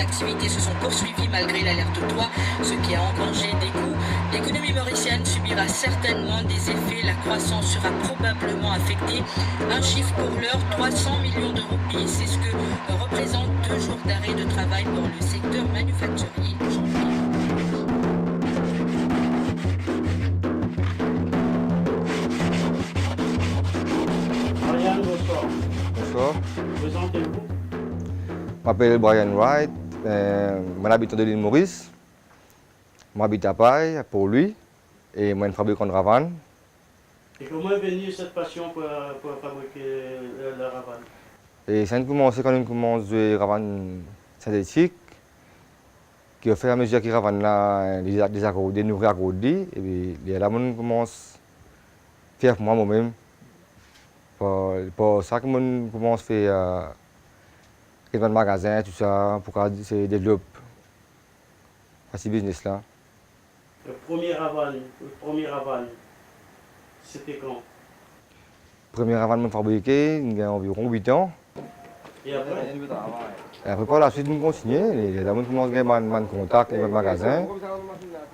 activités se sont poursuivies malgré l'alerte 3, ce qui a engrangé des coûts. L'économie mauricienne subira certainement des effets. La croissance sera probablement affectée. Un chiffre pour l'heure, 300 millions de roupies. C'est ce que représente 2 jours d'arrêt de travail pour le secteur manufacturier. Brian, bonsoir. Bonsoir, Présentez-vous. je m'appelle Brian Wright, je habite de l'île Maurice. Je habite à Paille pour lui et moi je fabrique en ravane. Et comment est venue cette passion pour fabriquer la ravane? Et ça a commencé quand on commence de ravane synthétique, qui au fur et à mesure qu'il ravane là, des nourris agrandis, et puis là on commence à faire pour moi-même. Pour ça que je commence à faire dans le magasin, tout ça, pour se développer ce business là. Le premier ravane, c'était quand? Premier ravane que je fabriqué, il y a environ 8 ans. Et après? Et après, par la suite, nous continuons. Les gens commencent à avoir un contact avec le magasin.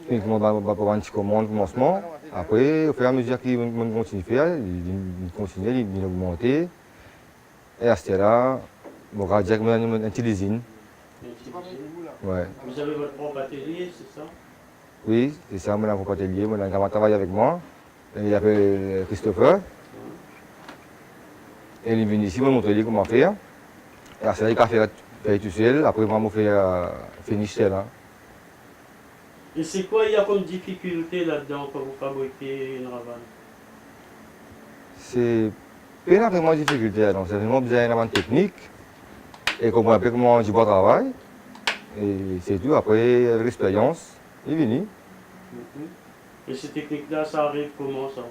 Puis, ils commencent à avoir une petite commande au commencement. Après, au fur et à mesure qu'ils continuent à faire, ils continuent, ils augmentent. Et à ce là on va dire une petite usine. Ouais. Vous avez votre propre atelier, c'est ça? Oui, c'est ça, mon propre atelier. Mon grand travaille avec moi. Il s'appelle Christopher. Et il est venu ici, il m'a montré comment faire. Et à ce là il a fait tout seul. Après, moi, je fais finish là. Et c'est quoi il y a comme difficulté là-dedans quand vous fabriquez une ravane? C'est pas vraiment difficulté, donc c'est vraiment besoin d'avoir une technique et comprendre un peu comment je bois travail. Et c'est tout, après, avec l'expérience, il est venu. Et ces techniques-là, ça arrive comment ça?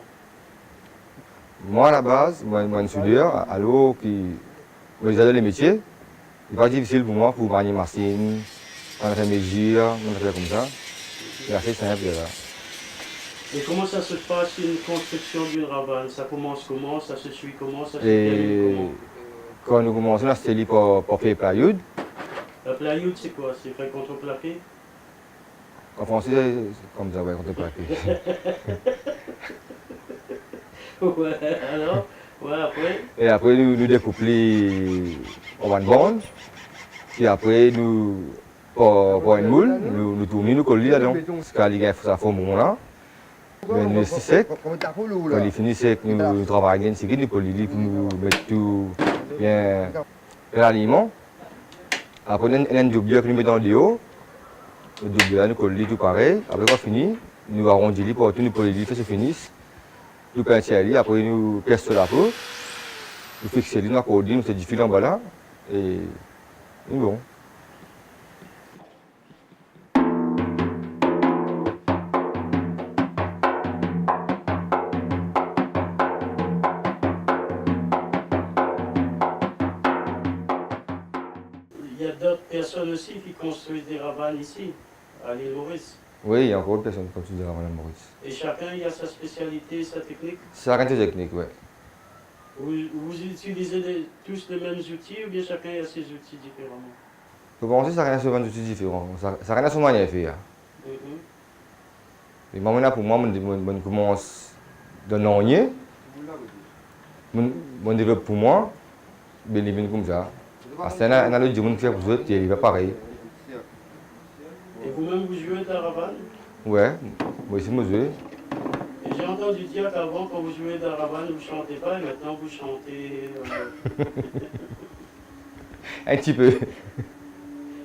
Moi, à la base, moi, je suis soudeur, à l'eau, j'adore les métiers. C'est pas difficile pour moi pour manier machine, prendre des mesures, faire comme ça. C'est assez simple là. Et comment ça se passe une construction d'une ravane? Ça commence comment? Ça se suit comment? Ça se Et termine comment? quand nous commençons à se pour faire plywood, La plywood, c'est quoi? C'est fait contreplaqué? en français, c'est comme ça, ouais, contreplaqué. Ouais, alors? Ouais, après? Et après, nous découpons en une bande. Puis après, pour une moule, nous tournons, nous collons là-dedans. Parce qu'il y a ça forme là. Nous c'est sec. Quand il finit sec, nous travaillons ici, nous collons, nous mettons tout bien l'aliment. Après, on a un doubleur que nous mettons dans le haut. Le doubleur, nous collons tout pareil. Après, quand on finit, nous arrondissons pour tout, nous collons, c'est fini. Nous peintons, après, nous pestons la peau. Nous fixons, nous accordons, nous faisons du fil en bas là. Et bon. Il y a d'autres personnes aussi qui construisent des ravanes ici, à l'île Maurice. Oui, il y a encore une personne comme tu diras, Madame Maurice. Et chacun il a sa spécialité, sa technique. C'est la technique, oui. Vous utilisez tous les mêmes outils ou bien chacun a ses outils différemment? Pour commencer, ça n'a rien à des outils différents. Ça n'a rien à son manière de faire. Et moi, pour moi, je commence de rien. Je développe pour moi, mais il vient comme ça. Parce qu'on a le dire, on fait pour eux, il va pareil. Et vous-même, vous jouez de la ravane? Ouais, moi aussi, je joue. Et j'ai entendu dire qu'avant, quand vous jouez de la ravane, vous ne chantez pas et maintenant vous chantez. Un petit peu.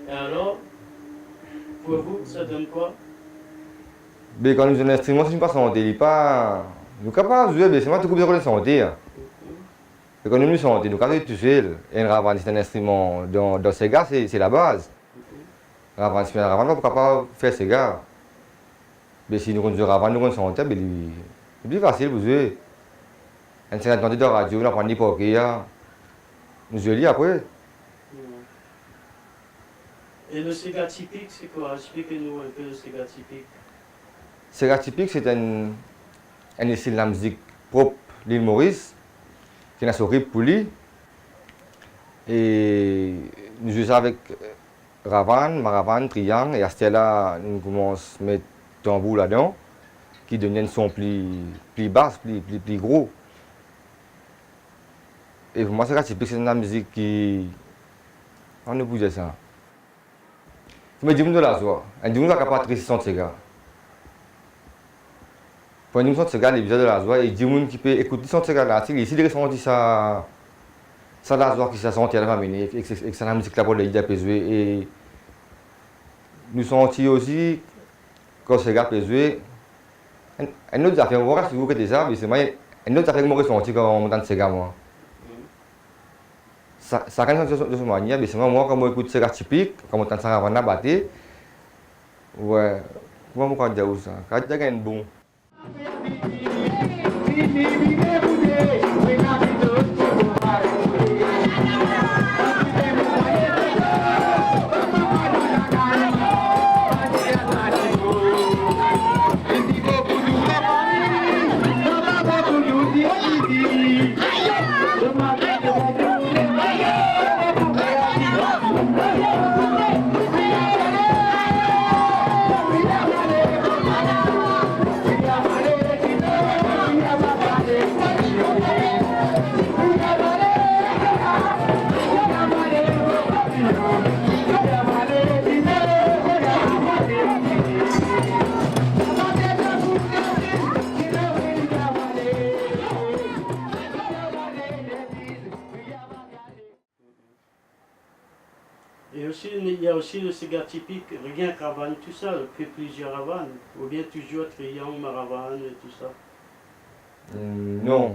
Et alors, pour vous, ça donne quoi? Mais quand nous avons un instrument, c'est pas santé. Il n'est pas. Nous sommes capables de jouer, mais c'est pas tout comme ça santé. Et quand nous sommes santé, nous sommes tout seuls. Et un ravane, c'est un instrument. Dans ces gars, c'est la base. Un ravane, c'est un ravane, on ne peut pas faire ces gars. Mais si nous avons un ravane, nous avons santé, c'est plus facile pour jouer. Un certain de radio, on apprend des poker. Nous jouons après. Et le Sega typique, c'est quoi? Expliquez-nous un peu le Sega typique. Sega typique, c'est un style de la musique propre de l'île Maurice, qui est un rythme pour lui. Et nous jouons ça avec ravane, maravane, triangle, et à ce là on commence à mettre tambour là-dedans, qui devient un son plus basse, plus gros. Et pour moi, c'est typique, c'est une musique qui. On ne peut dire ça. Mais dis-moi de la joie. Et dis-moi qu'il n'y a pas de récession de ces gars. Pour nous, ces gars, les visage de la joie, et dis-moi qui peut écouter ces gars-là, ici, les ressentis, ça la joie qui s'est sentie à la famille, et que c'est la musique là pour les gars peut jouer. Et nous sentons aussi, quand ces gars peuvent jouer, un autre affaire, on va voir si vous êtes ça, mais c'est moi, un autre affaire que moi ressenti quand on entend ces gars, moi. Ça a une sensation de ce manière, mais c'est moi, quand on écoute ces gars typiques, quand on entend ça avant de battre, ouais, comment on peut dire ça? Quand il y a un bon. Et aussi, il y a aussi le cigare typique, rien que ravane, tout ça, fait plusieurs ravanes. Ou bien toujours triangle, maravane et tout ça. Non.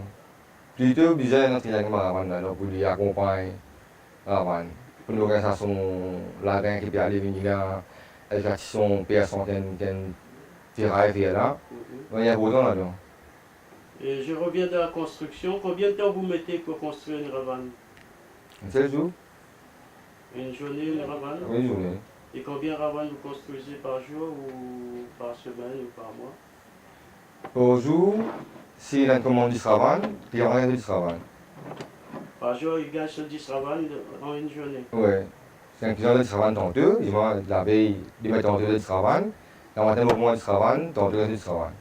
Plutôt bizarre dans triangle maravane, alors pour lui accompagner ravane. Pour l'organisation, la reine qui peut aller venir là, avec la son personne qui fait là. Il y a beau temps là-dedans. Et je reviens de la construction. Combien de temps vous mettez pour construire une ravane? Un seul jour? Une journée, une ravane? Oui, une journée. Et combien de ravanes vous construisez par jour ou par semaine ou par mois? Par jour, s'il a une commande 10 ravanes, puis il y aura 10 ravanes. Par jour, il gagne sur 10 ravanes en une journée. Oui. C'est un client de 10 ravanes tantôt, il va la veille, il met tantôt 10 ravanes, le matin, au moins 10 ravanes, tantôt 10 ravanes.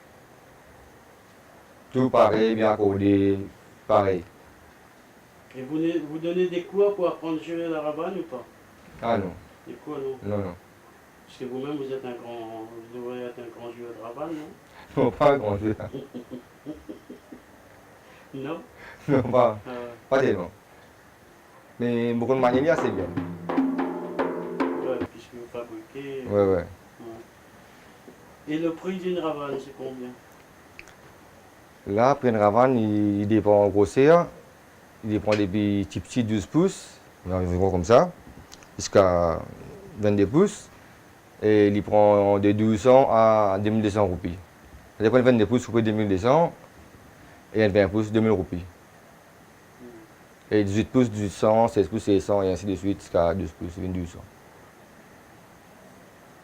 Tout pareil, bien accordé, pareil. Et vous donnez des cours pour apprendre à jouer la ravane ou pas? Ah non, Des cours, non? non. Parce que vous-même, vous devriez être un grand joueur de ravane, non? Non, pas un grand jeu. Non? Non, pas Ah, tellement. Mais beaucoup de manières, c'est bien. ouais, puisque vous fabriquez. Ouais. Ouais. Et le prix d'une ravane, c'est combien? Là, après une ravane, il dépend en grosseur. Il dépend des petits 12 pouces, environ comme ça, jusqu'à 22 pouces. Et il prend de 1200 à 2200 roupies. Ça dépend de 22 pouces, c'est 2200. Et 20 pouces, 2000 roupies. Et 18 pouces, 1800, 16 pouces, 1600, et ainsi de suite, jusqu'à 12 pouces, 2200.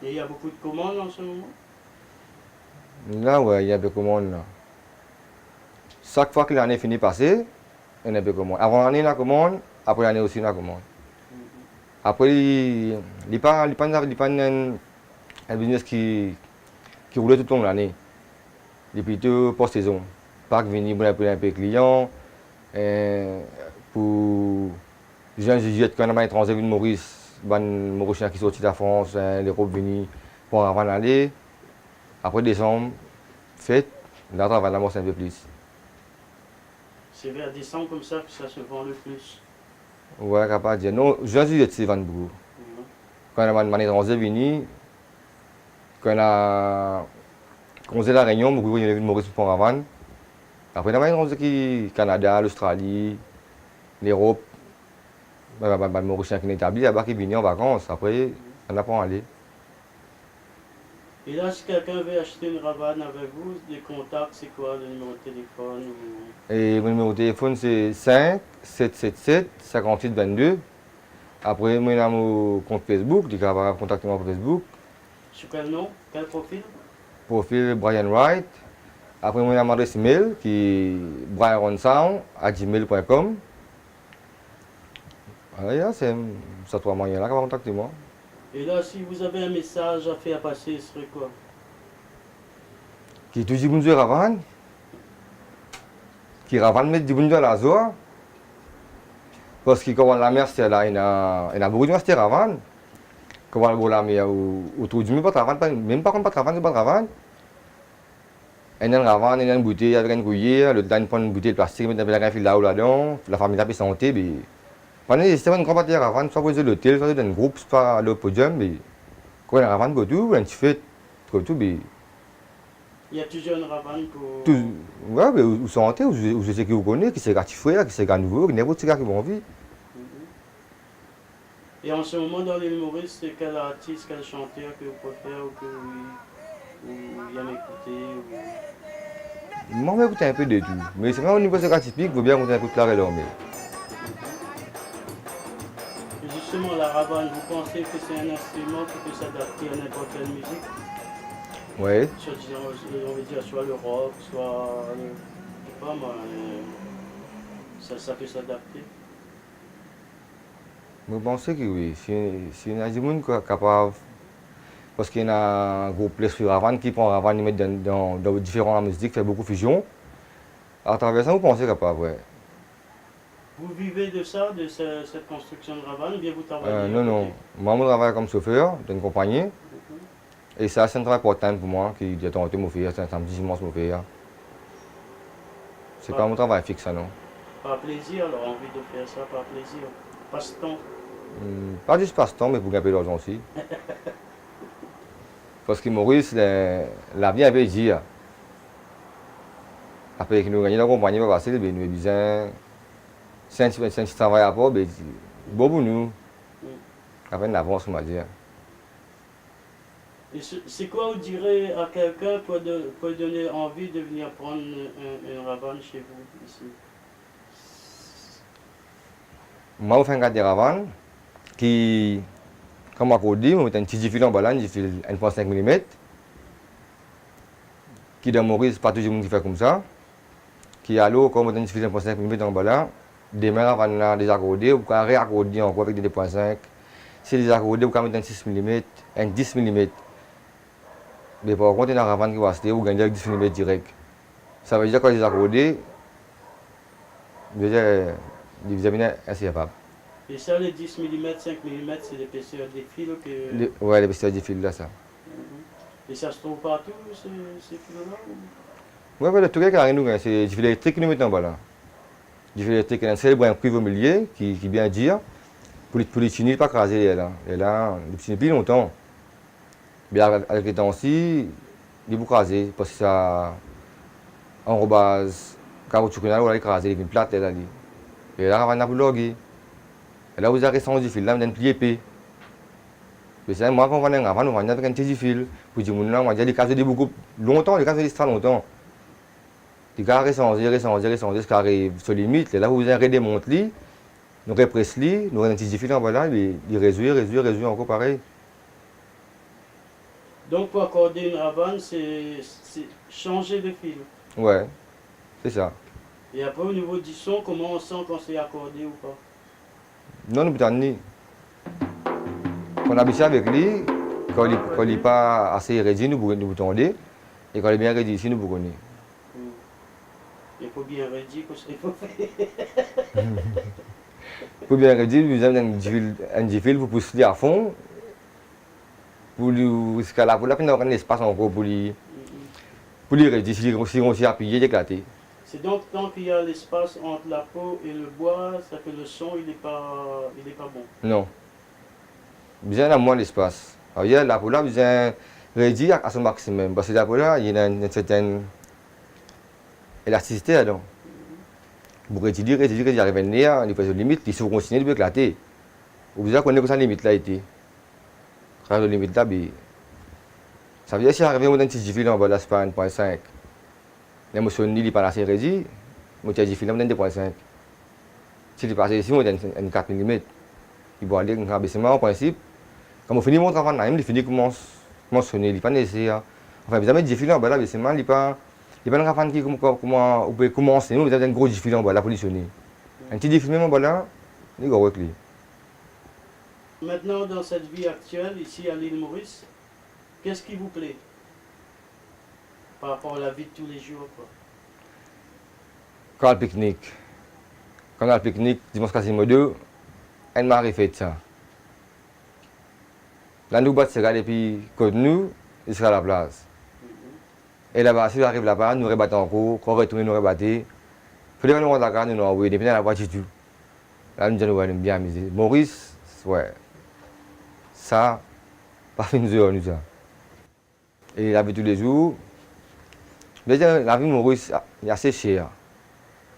Et il y a beaucoup de commandes en ce moment? Là, ouais, il y a un peu de commandes. Là. Chaque fois que l'année finit passer, il y a un peu de commandes. Avant l'année, la commande, après l'année aussi, la commande. Après, il n'y a pas un business qui roule tout au long de l'année. Il est plutôt pour saison. Pas que venir pour un peu de clients. Pour les gens qui quand on a étranger de Maurice, les Mauriciens qui sont sortis de la France, l'Europe venus pour avant d'aller. Après décembre, fête, là, on va l'avoir un peu plus. C'est vers décembre comme ça que ça se vend le plus. Ouais, capable de dire. Non, juillet, c'est vend beaucoup. Quand on a un étranger venu, quand on a faisait la réunion, beaucoup de gens venus de Maurice pour avant. Après, on a un étranger qui Canada, l'Australie, l'Europe, les Mauriciens qui sont établis là-bas qui viennent en vacances. Après, on n'a pas aller. Et là, si quelqu'un veut acheter une ravane avec vous, les contacts, c'est quoi le numéro de téléphone ou... Et mon numéro de téléphone, c'est 5 777 58 22. Après, moi, j'ai mon compte Facebook, je peux contacter moi sur Facebook. Sur quel nom? Quel profil? Profil Brian Wright. Après, moi, j'ai mon adresse email qui est brianronsound@gmail.com. Voilà, c'est ça trois moyens là qu'on va contacter moi. Et là, si vous avez un message à faire passer, ce serait quoi? Qui toujours bon Dieu ravane, qui ravane mettre du bon Dieu à la zoa, parce que quand la mer c'est là, il y a beaucoup de gens qui ravane, quand on la mer autour du mur pas ravane, même pas contre pas ravane, pas ravane. Il y a une ravane, il y a une bouteille avec une cuillère, le temps prend une bouteille de plastique, mettre un fil là ou là-dedans, la famille a pu santé, mais pendant que c'est une grande partie de ravane, soit vous êtes l'hôtel, soit dans un groupe, soit le podium, mais quand on a ravane pour tout, un petit fait, comme tout, mais Il y a toujours une ravane pour... tout, ouais, mais vous sentez, vous savez qui vous connaissez, qui c'est gratifié, qui c'est gars nouveau, qui n'importe qui ont envie. Et en ce moment, dans les humoristes, c'est quel artiste, quel chanteur que vous préférez ou que vous aimez écouter Moi, je vais écouter un peu de tout, mais c'est vraiment au niveau de typique, il faut bien écouter un peu de Clara et l'Ormel. Et justement, la ravane, vous pensez que c'est un instrument qui peut s'adapter à n'importe quelle musique? Oui. Soit, on va dire, soit le rock, soit le... Je sais pas moi, ça peut s'adapter. Je pense que oui, si on a des gens capables, parce qu'il y a un groupe sur Ravane qui prend Ravane et met dans différentes musiques, fait beaucoup de fusion. À travers ça, vous pensez capable, oui. Vous vivez de ça, de cette construction de ravane, ou bien vous travaillez? Non, non. Moi, je travaille comme chauffeur d'une compagnie. Et ça, c'est un travail important pour moi, qui doit tenter de faire, c'est un petit dimanche de faire. C'est pas mon travail fixe, ça, non. Par plaisir, alors envie de faire ça par plaisir. Passe-temps. Pas juste passe-temps, mais pour gagner de l'argent aussi. Parce que Maurice, la vie avait dit, après que nous gagnons la compagnie, nous avons besoin, c'est un petit travail à part, mais bon pour nous. Avec une avance, on va dire. Et c'est quoi vous direz à quelqu'un pour donner envie de venir prendre une ravane chez vous ici? Moi, je fais un gars de ravane qui, comme on dit, on met un petit fil en bas, un fil 1,5 mm. Qui dans Maurice, pas toujours le monde qui fait comme ça. Qui à l'eau, comme on met un fil 1,5 mm en bas, demain, on va des accordés, ou on réaccorder encore avec des 2,5. Si les accordés, on va mettre un 6 mm, un 10 mm. Mais par contre, il y a un ravane qui va rester, ou gagner avec 10 mm direct. Ça veut dire que les accordés, déjà, les vitamines incapable. Et ça, les 10 mm, 5 mm, c'est l'épaisseur des fils que... Oui, l'épaisseur des fils là, ça. Et ça se trouve partout, ces fils-là? Oui, le truc qui arrive, c'est du fil électrique qui nous met en bas là. Du fil électrique, il y a un seul brin cuivre au milieu, qui bien dire, pour les chenilles, pas craser là. Et là, les chenilles depuis longtemps. Mais avec le temps aussi, il faut craser, parce que ça enrobase, caoutchouc, on va écraser, les plates là. Et là, on va bloguer. Et là, vous avez resté du fil là, on a un pli épais. Mais c'est moi, quand on va on va avec un petit fil. Pour dire, on va dire, les cases de beaucoup longtemps, les cases de très longtemps. Les gars restent jusqu'à arriver sur les limites. Et là, vous avez redémonté, nous repressons, nous avons un petit fil en bas là, il réduit encore pareil. Donc, pour accorder une ravane, c'est changer de fil. Ouais, c'est ça. Et après, au niveau du son, comment on sent quand c'est accordé ou pas? Non, nous ne ni. Quand on habite avec lui, quand il n'est pas assez réduit, nous tendons. Et quand il est bien réduit ici, nous bouillons. Il faut bien réduire, qu'est-ce qu'il faut faire? Pour bien réduire, vous avez un fil pour pousser à fond. Pour la peine d'avoir un espace encore pour lui réduire. Si on s'y appuie, il est éclaté. C'est donc tant qu'il y a l'espace entre la peau et le bois, ça fait le son, il n'est pas bon. Non. Bien à moins d'espace. Alors, la peau là, vous avez réduire à son maximum. Parce que la peau là, il y a une certaine élasticité là-dedans. Pour réduire, il arrive à venir, il fait une limite, il faut continuer de éclater. Vous avez connaître que sa limite là été. Quand la limite là, ça veut dire que si on arrive à un petit fil en bas, là, c'est pas 1,5. L'émotion n'est pas assez réduite, mais tu as dit film dans 2,5. Si tu passes ici, on a un 4 mm. Il va aller un abaissement en principe. Quand on finit mon travail, il finit commence à sonner, il n'est pas nécessaire. Enfin, vous avez des filets en bas là, abaissement, il n'est pas un ravane qui peut commencer. Nous, vous avez un gros filet en bas là pour sonner. Un petit filament en bas là, il va avec lui. Maintenant, dans cette vie actuelle, ici à l'île Maurice, qu'est-ce qui vous plaît par rapport à la vie de tous les jours, quoi? Quand le pique-nique. Quand on a le pique-nique, dimanche Quasimodo, elle m'a fait ça. Là, nous battons et puis, côté nous, il sera à la place. Et là-bas, si on arrive là-bas, nous rebattons encore, quand on retourne, nous rebattons. Il faut que nous rentrons là-bas, nous envoyons des la voiture tout. Là, nous allons bien amuser. Maurice, ouais. Ça, pas fini de nous ça. Et la vie tous les jours, déjà, la vie de Maurice est assez chère.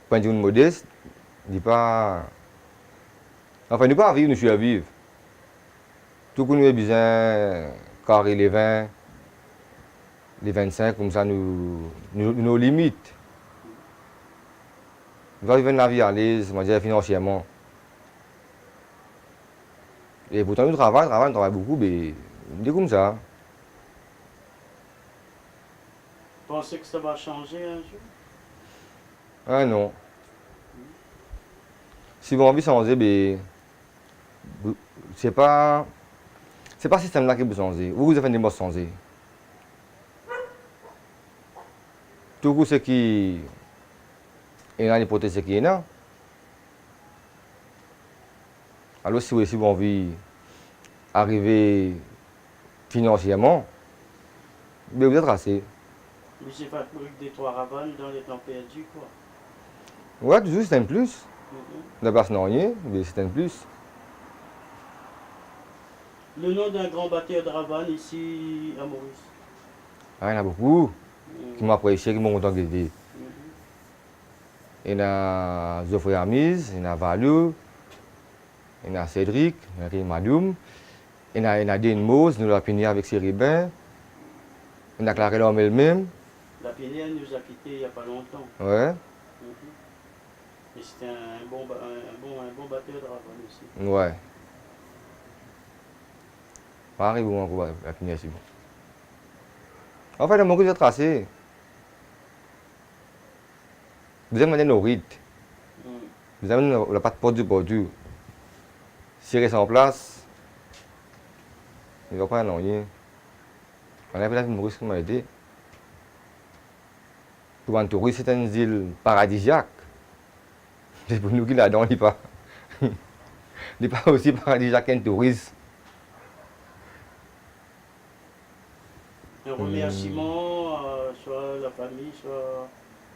Pour dire modeste, il n'est pas. Enfin, nous pas vivre, nous sommes à vivre. Tout ce que nous avons besoin, carrer les 20, les 25, comme ça, nos limites. Nous allons vivre la vie à l'aise, financièrement. Et pourtant, nous travaillons beaucoup, mais on dit comme ça. Vous pensez que ça va changer un jour? Ah non. Si vous avez envie de changer, ben, c'est pas ce système-là qui vous changer. Vous avez des mots changer. Tout ce qui est dans l'hypothèse, ce qui est là. Alors, si vous avez envie d'arriver financièrement, ben, vous êtes tracé. Mais c'est fabrique des trois ravanes dans les temps perdus, quoi. Ouais, toujours c'est un plus. D'abord, c'est rien, mais c'est un plus. Le nom d'un grand batteur de ravane ici à Maurice. Ah, il y en a beaucoup qui m'ont apprécié, qui m'ont content d'aider. Il y en a Geoffrey Amise, il y en a Valou, il y en a Cédric, il y en a Madoum, il y en a Dean Mose, nous l'avons fini avec Séribin, il y en a Claré l'homme elle-même. La Pénière nous a quittés il n'y a pas longtemps. Ouais. Et c'était un bon batteur de ravane aussi. Ouais. Pareil, bon, on va la finir, c'est bon. En fait, mon j'ai tracé. Deuxième année, nos rites. Deuxième année, on n'a pas de porte du bordu. Si il reste en place, il ne va pas en rien. On a fait la vie de Maurice qui m'a aidé. Pour un touriste, c'est une île paradisiaque. C'est pour nous qui là-dedans, il n'est pas aussi paradisiaque qu'un touriste. Un remerciement, soit la famille, soit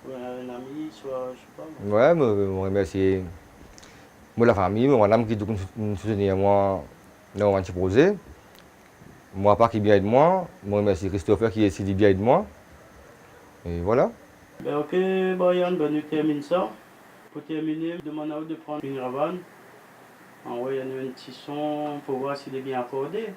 un ami, soit je sais pas. Ouais, je remercie la famille, madame qui nous soutenir moi dans mon petit projet. Moi, pas qui bien de moi. Je remercie Christopher qui est bien de moi. Et voilà. Ben ok, Brian, ben nous terminons ça. Pour terminer, je demande de prendre une ravane. Envoyez-nous un petit son pour voir s'il est bien accordé.